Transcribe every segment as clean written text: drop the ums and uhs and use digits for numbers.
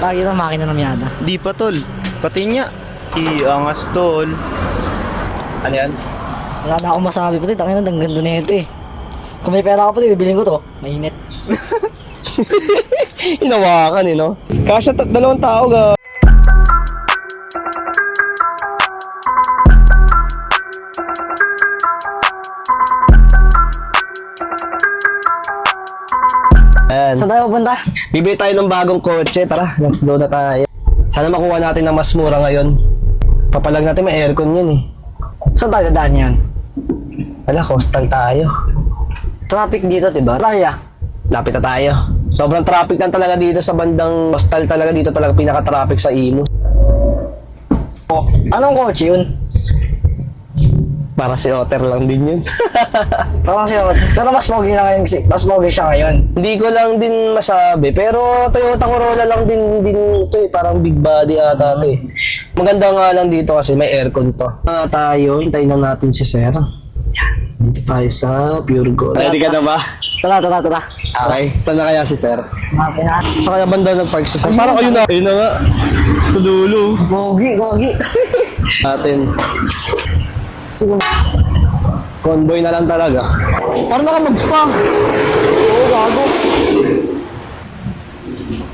Lagi na makina ng Miata. Di pa tol. Pati niya. Iangas tol. Ano yan? Wala na akong masabi puti. Tangin na, ang ganda na ito eh. Kung may pera ako puti, bibilhin ko to. Mainit. Inawakan eh, no? Kasya dalawang tao ga. Ayan. Saan tayo pupunta? Bibili tayo ng bagong kotse. Tara, let's go na tayo. Sana makuha natin ng mas mura ngayon. Papalag natin may aircon yun eh. Saan tayo dadaan yan? Wala, coastal tayo. Traffic dito, diba? Tayo. Lapit na tayo. Sobrang traffic lang talaga dito sa bandang coastal talaga. Dito talaga pinaka-traffic sa Imo. Anong kotse yun? Para si Otter lang din yun. Parang siya, pero mas pogi na ngayon, mas pogi siya ngayon. Hindi ko lang din masabi. Pero Toyota Corolla lang din ito eh. Parang big body ata ito eh. Maganda nga lang dito kasi may aircon to. Tayo, hintayin lang natin si Sir. Yan. Dito tayo sa Pure Gold. Ready ka na ba? Tara. Okay. Saan na kaya si Sir? Hanapin na. Sa kaya banda nag-park si Sir. Parang ayun na. Ayun na nga. Sa dulo. Gogi. Natin. Sige. Convoy na lang talaga. Parang naka-mag-spa. Oo, gago.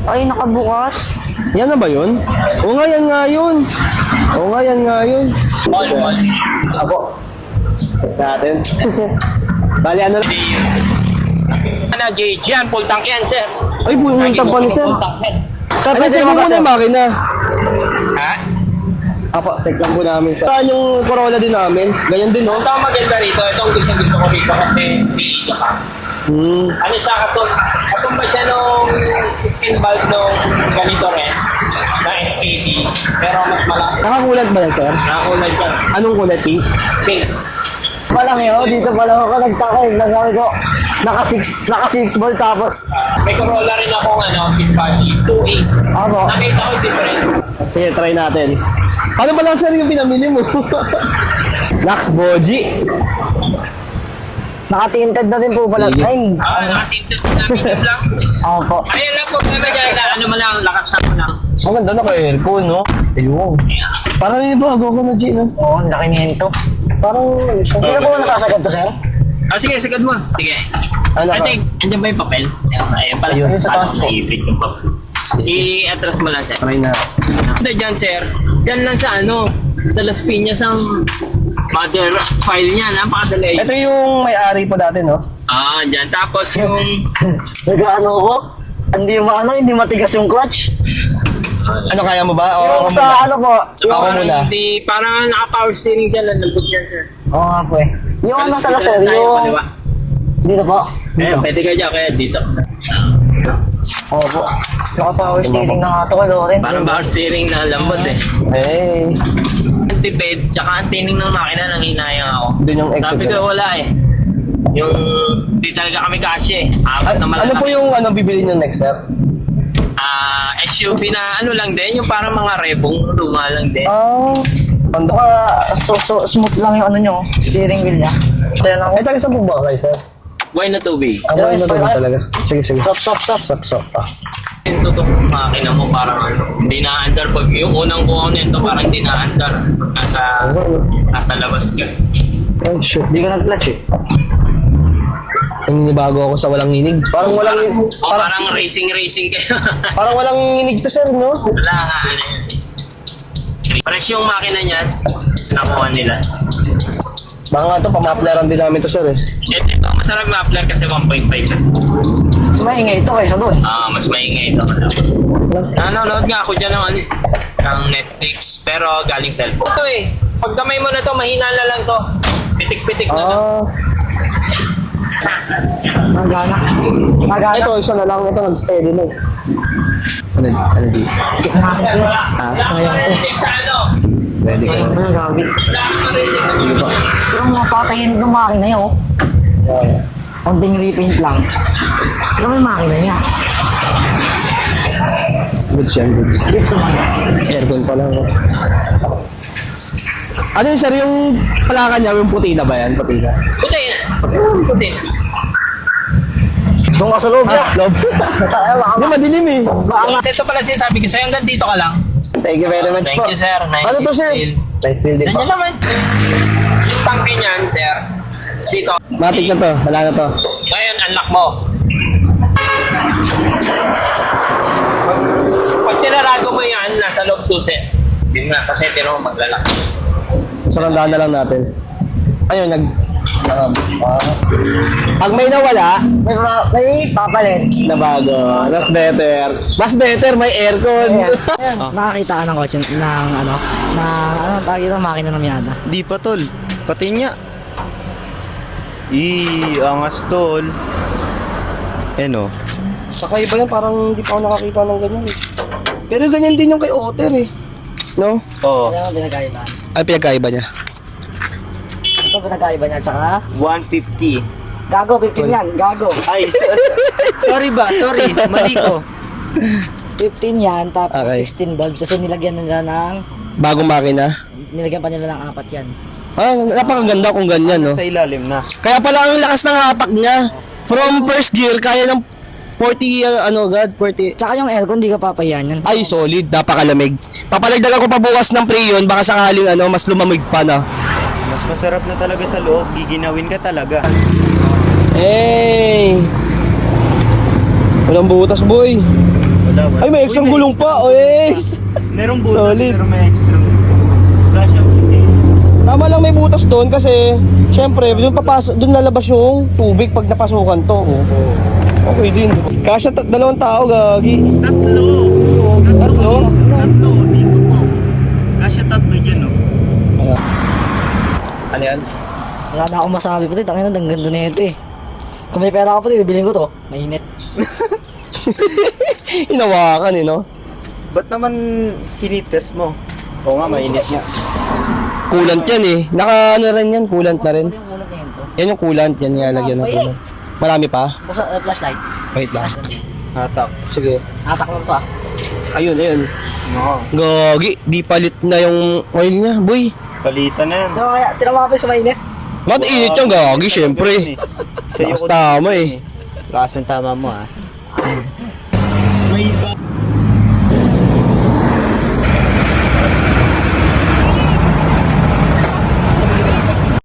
Ay, nakabukas. Yan na ba yun? Oo nga, yan nga yun. Ako. Natin. Bali, ano lang. Ano, J.J. full tank yan, sir. Ay, bumunta pa ni Sir. Full tank yan. Sir, check mo muna yung makina. Ha? Apo, check lang po namin. Saan yung Corolla din namin? Ganyan din, no? Ito ang maganda rito. Itong gusto ko rito kasi hindi ka. Ano siya, katumba siya nung 16 valve nung ganito rin, na SKD. Pero mas malakas. Nakakulat ba yan, Sir? Nakakulay siya. Anong kulay? Pink? Pink. Palang yun, dito pa lang ako nagtaka eh. Nagsabi ko, naka 6 volt tapos. May Corolla rin akong pink body, 2.8. Ako. Nakita ko yung difference. Sige, try natin. Paano ba lang, Sir, yung pinamili mo? Lux Boji. Naka-tinted na din po pala. Sige. Ay, Nakatintas na medium lang. ako po. Ayun lang po, kaya dyan, ano mo lang, lakas na mo lang. Ang ganda naka-aircon, no? Ayun. Parang yung bago ko na, G, no? Oo, ang laki nito. Parang... Hindi na po nasasagad to, sir? Sige, sagad mo. Sige. Ano I ka? think, andyan ba yung papel? Ayun pala. Ayun, sa taas po. I-read yung papel. I-atras mo lang, sir. Try na. Ito dyan, sir. Dyan lang sa sa Las Piñas ang mother file niya. Napakadali. Ito yung may-ari po dati, no? Dyan. Tapos yung... Nag-ano ko? Hindi matigas yung clutch. Ano, kaya mo ba? O Yung ako sa muna? ano po, Ako parang muna. hindi, parang naka-power steering dyan. Lambot yan, sir. oo nga po eh. Yung ano sa sir, Tayo, yung... kaliwa. Dito po. Pwede ka dyan, kaya dito. Oo po. Naka-power steering na nga to kay Loren. Parang power steering na lambot eh. Hey. Antiped, tsaka ang tining ng makina nang hinayang ako. Doon yung Sabi ko wala eh. Yung di talaga kami kasya eh. Apat na Ano malalaki. po yung bibili nyo next, Sir? SUV na ano lang din, yung parang mga rebong luma lang din. Pando. So smooth lang yung ano nyo, steering wheel niya. Tayo na ako. Ay, taga sa bumba kayo, Sir? Why na tubig? Ang Yes, na doon fine. talaga. Sige. Stop. Yung tutok ng makina mo parang ano, hindi na-andar. Pag yung unang kuha nito parang hindi na-andar. Nasa labas ka. Oh, shit. Hindi ka nag-clutch eh. Naninibago ako sa walang nginig. Parang walang... Parang racing kayo. Parang walang nginig to, Sir, no? Wala nga ano yan. Fresh yung makina niyan. Nakuha nila. Baka nga to, pamaplaran din namin to, Sir, eh. Ito, masarap ma-apply kasi 1.5 na. Mas maingay ito kaysa doon. Mas maingay ito. Nanonood nga ako dyan ng Netflix, pero galing cellphone. Ito eh, pag kamay mo na to, mahina na lang to. Pitik-pitik na lang. Magana. Ito, isa na lang. Ito, nag-steady na. Ano di? Hindi ko natin ito. Sayang ito. Sa ano? Ready ka. Sayang ito, gabi. Wala ka rin sa Pero mga patayin ng makina yun, oh. Konting repaint lang. Pero may makina niya. Goods yan, goods. Dito naman. Aircon pa lang. Ano yun, Sir? Yung palaka niya, yung puti na ba yan? Puti na. Puti na. Puti na. Doon ka sa loob niya. Loob. Hindi, madilim eh. Kasi ito pala sinasabi ko sa'yo, hanggang dito ka lang. Thank you very much Thank po. you, sir. Nice Ano to, sir? deal. Nice build din po. Ganyan naman. Yung tangke niyan, sir. Dito. Matik na to. Wala na to. Ngayon, unlock mo. Pag sinarado mo yan, nasa loob susi. Hindi na, kasi tino mo maglalak. Sarandaan na lang natin. Ayun, pag may nawala, May papalit. na bago. Mas better. Mas better, may aircon. Nakakita ka ng kotse ng ano tawag ito, makina ng Miata. Di pa tol. Pati niya. Angas tol. Ano? Kakaiba yan, parang hindi pa ako nakakita ng ganyan eh. Pero ganyan din yung kay Otter eh. No? Oo. Ano ang pinagkaiba? Ay, pinagkaiba niya. Ito pinagkaiba niya, tsaka 150. gago, 15 yan, gago. Ay, sorry ba? Sorry. Mali ko. 15 yan, tapos Okay. 16 bulbs kasi nilagyan nila ng, Bagong makina. nilagyan pa nila ng 4 yan. Ah, napakaganda kung ganyan, no? Sa ilalim na. Kaya pala ang lakas ng hatak niya. From first gear, kaya ng 40, agad, 40. Tsaka yung aircon, di ka papayan yan. Ay, solid, napakalamig. Papalagdagan ko pa bukas ng Prion, baka sakaling mas lumamig pa na. Mas masarap na talaga sa loob. Giginawin ka talaga. Hey! Walang butas, boy. Wala. Ay, may extra gulong pa, oys! Merong butas, Solid. pero may extra. Wala siyang hindi. Tama lang may butas doon kasi syempre doon lalabas yung tubig pag napasukan to. Oh. Okay din. Kasya dalawang tao, gagi. Tatlo. Dito po. Kasya tatlo dyan, no? Ano yan? Wala na akong masabi pa ito, ang ganda na ito eh. Kung may pera ako pa bibilhin ko to, mainit. Hinawakan eh, no? Ba't naman kinitest mo? Oo nga, mainit nga. Coolant yan eh. Rin yan, coolant na rin. Ano yung ulat na yun to? Yan yung coolant, yan nilalagyan ng coolant. Marami pa? Busa, flashlight. Wait lang. Hatak. Sige. Hatak mo to ah. Ayun. Oo. Gagi, di palit na yung oil niya, boy. Palitan na yan. Tira mo ka pa sa mainit. Mat-init yung gagi, syempre. Sa'yo Lakas ko tama eh. Lakas ang tama mo, ha?